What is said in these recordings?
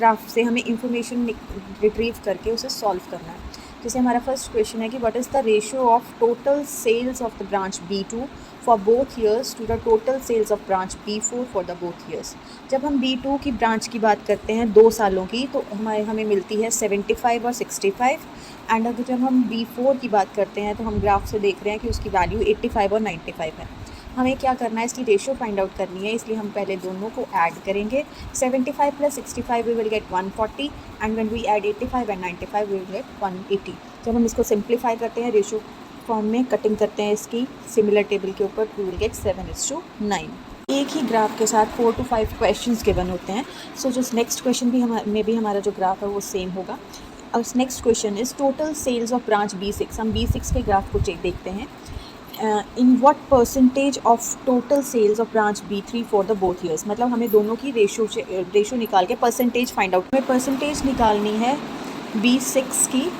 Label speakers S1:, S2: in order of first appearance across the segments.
S1: Graph से हमें information retrieve करके उसे सॉल्व करना है। जैसे हमारा फर्स्ट क्वेश्चन है कि what is the ratio of total sales of the branch B2 for both years to the total sales of branch B4 for the both years. जब हम B2 की ब्रांच की बात करते हैं 2 सालों की, तो हमें मिलती है 75 और 65। एंड अगर जब हम B4 की बात करते हैं तो हम ग्राफ से देख रहे हैं कि उसकी वैल्यू 85 और 95 है। हमें क्या करना है, इसकी रेशियो फाइंड आउट करनी है, इसलिए हम पहले दोनों को ऐड करेंगे। 75 + 65 we will get 140 and when we add 85 and 95 we will get 180। जब हम इसको सिंप्लीफाई करते हैं, रेशियो फॉर्म में कटिंग करते हैं इसकी सिमिलर टेबल के ऊपर, वी विल गेट 7:9। एक ही ग्राफ के साथ 4 to 5 क्वेश्चंस गिवन होते हैं। सो जो नेक्स्ट क्वेश्चन भी हमारा जो ग्राफ है वो सेम होगा। और next question is total sales of branch B6। हम B6 के ग्राफ को देखते हैं। In what percentage of total sales of branch B3 for the both years. मतलब हमें दोनों की रेशो निकाल के परसेंटेज फाइंड आउट, हमें परसेंटेज निकालनी है B6 की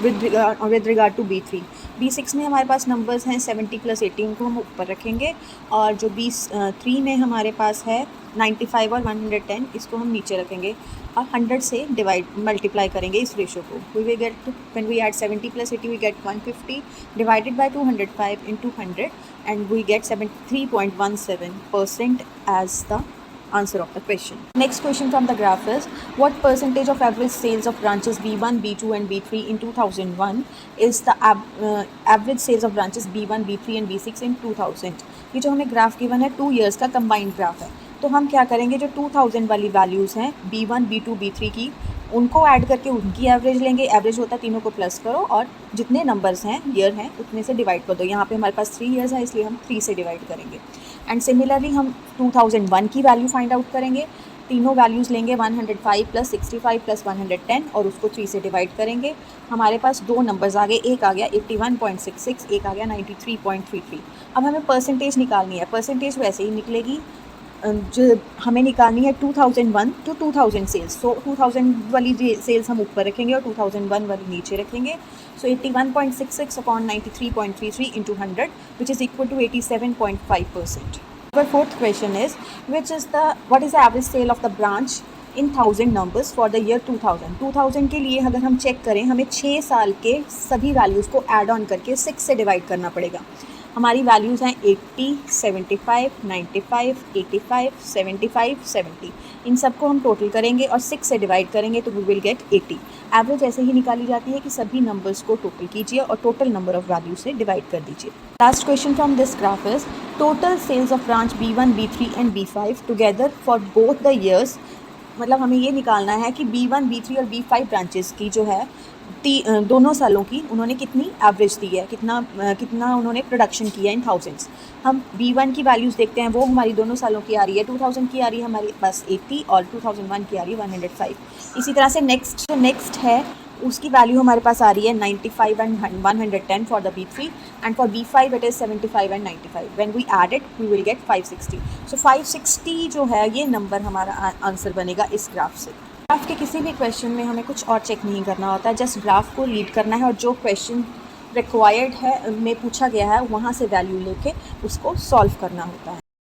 S1: with regard to B3। B6 में हमारे पास नंबर्स हैं 70 + 80, उनको हम ऊपर रखेंगे। और जो B3 में हमारे पास है 95 और 110, इसको हम नीचे रखेंगे और 100 से मल्टीप्लाई करेंगे इस रेशो को। We will get when we add 70 + 80 we get 150 divided by 205 × 100 and we get 73.17% as the answer of the question. Next question from the graph is what percentage of average sales of branches B1, B2 and B3 in 2001 is the average sales of branches B1, B3 and B6 in 2000। ये जो हमें graph given है 2 years का combined graph है। तो हम क्या करेंगे, जो 2000 वाली वैल्यूज़ हैं B1, B2, B3 की, उनको ऐड करके उनकी एवरेज लेंगे। एवरेज होता है तीनों को प्लस करो और जितने नंबर्स हैं ईयर हैं उतने से डिवाइड कर दो। यहाँ पे हमारे पास 3 years है, इसलिए हम 3 से डिवाइड करेंगे। एंड सिमिलरली हम 2001 की वैल्यू फाइंड आउट करेंगे। तीनों वैल्यूज़ लेंगे 105 + 65 + 110 और उसको 3 से डिवाइड करेंगे। हमारे पास 2 नंबर्स आ गए, एक आ गया 81.66, एक आ गया 93.33। अब हमें परसेंटेज निकालनी है। परसेंटेज वैसे ही निकलेगी, जो हमें निकालनी है 2001 to 2000 सेल्स। सो 2000 वाली सेल्स हम ऊपर रखेंगे और 2001 वाली नीचे रखेंगे। सो 81.66 upon 93.33 into 100 which is equal to 87.5%. Our fourth question is what is the average sale of the branch in 1000 numbers for the year 2000। 2000 के लिए अगर हम चेक करें, हमें 6 साल के सभी वैल्यूज़ को ऐड ऑन करके 6 से डिवाइड करना पड़ेगा। हमारी वैल्यूज़ हैं 80, 75, 95, 85, 75, 70। इन सबको हम टोटल करेंगे और 6 से डिवाइड करेंगे तो वी विल गेट 80। एवरेज ऐसे ही निकाली जाती है कि सभी नंबर्स को टोटल कीजिए और टोटल नंबर ऑफ वैल्यू से डिवाइड कर दीजिए। Last question from this graph is total sales of branch B1, B3 and B5 together for both the years. मतलब हमें ये निकालना है कि B1, B3 और B5 ब्रांचेस की जो है दोनों सालों की उन्होंने कितनी एवरेज दी है, कितना उन्होंने प्रोडक्शन किया इन थाउजेंड्स। हम B1 की वैल्यूज़ देखते हैं, वो हमारी दोनों सालों की आ रही है। 2000 की आ रही है हमारे पास 80 और 2001 की आ रही है 105। इसी तरह से नेक्स्ट है उसकी वैल्यू हमारे पास आ रही है 95 and 110 for the B3 and for B5 it is 75 and 95। When we add it we will get 560। So 560 जो है ये नंबर हमारा आंसर बनेगा इस ग्राफ से। ग्राफ के किसी भी क्वेश्चन में हमें कुछ और चेक नहीं करना होता है, जस्ट ग्राफ को रीड करना है और जो क्वेश्चन रिक्वायर्ड है में पूछा गया है वहाँ से वैल्यू लेके उसको सॉल्व करना होता है।